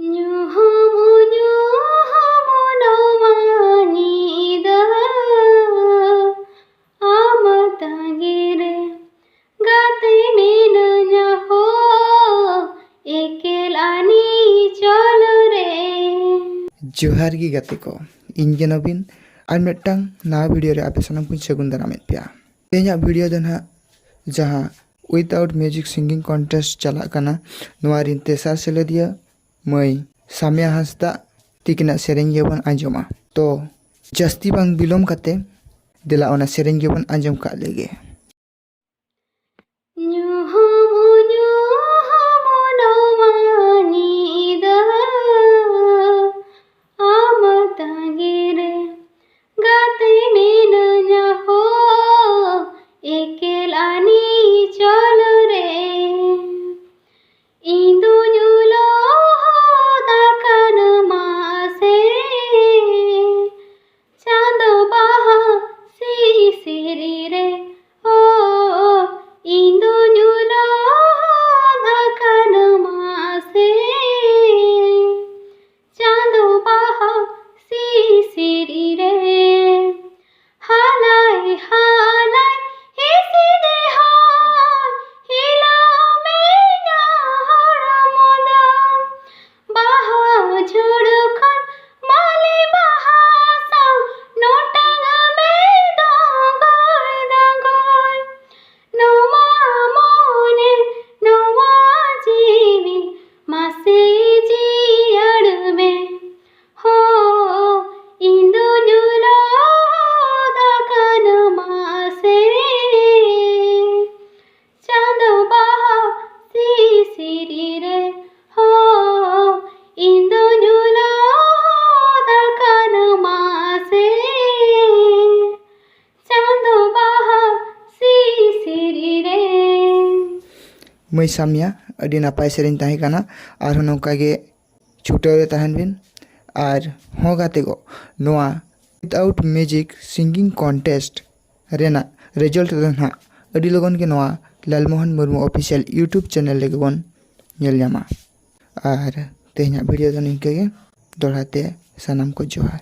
Nyuhamu namanida amatangire gate minanya ho ekelani cholo re. जोहार गी गाते को इन गे नवीन और मिट्टांग नवा वीडियो रे आपे सानम कुछ सगुन दाराम पिया तेजा वीडियो दन हा जहां विदाउट म्यूजिक सिंगिंग कॉन्टेस्ट चला कना नवारिन तेसार सेलेदिया मई सामिया हांसदा तिकिना सेरेंग गेबन आंजमा तो जस्ती बांग बिलोम काते दिला ओना सेरेंग गेबन आंजम का लेगे। मई सामिया अडी नापाय सेरें ताहे काना और नौका गे छुटे तहन बिन और हो गाते को नोआ विदाउट म्यूजिक सिंगिंग कॉन्टेस्ट रेना रिजल्ट दन अडी लोगन के नोआ Lalmohan Murmu official YouTube channel लेके बन नेल ᱧᱟᱢᱟ और तेहना वीडियो दन इनके दोहराते सनम को जोहार।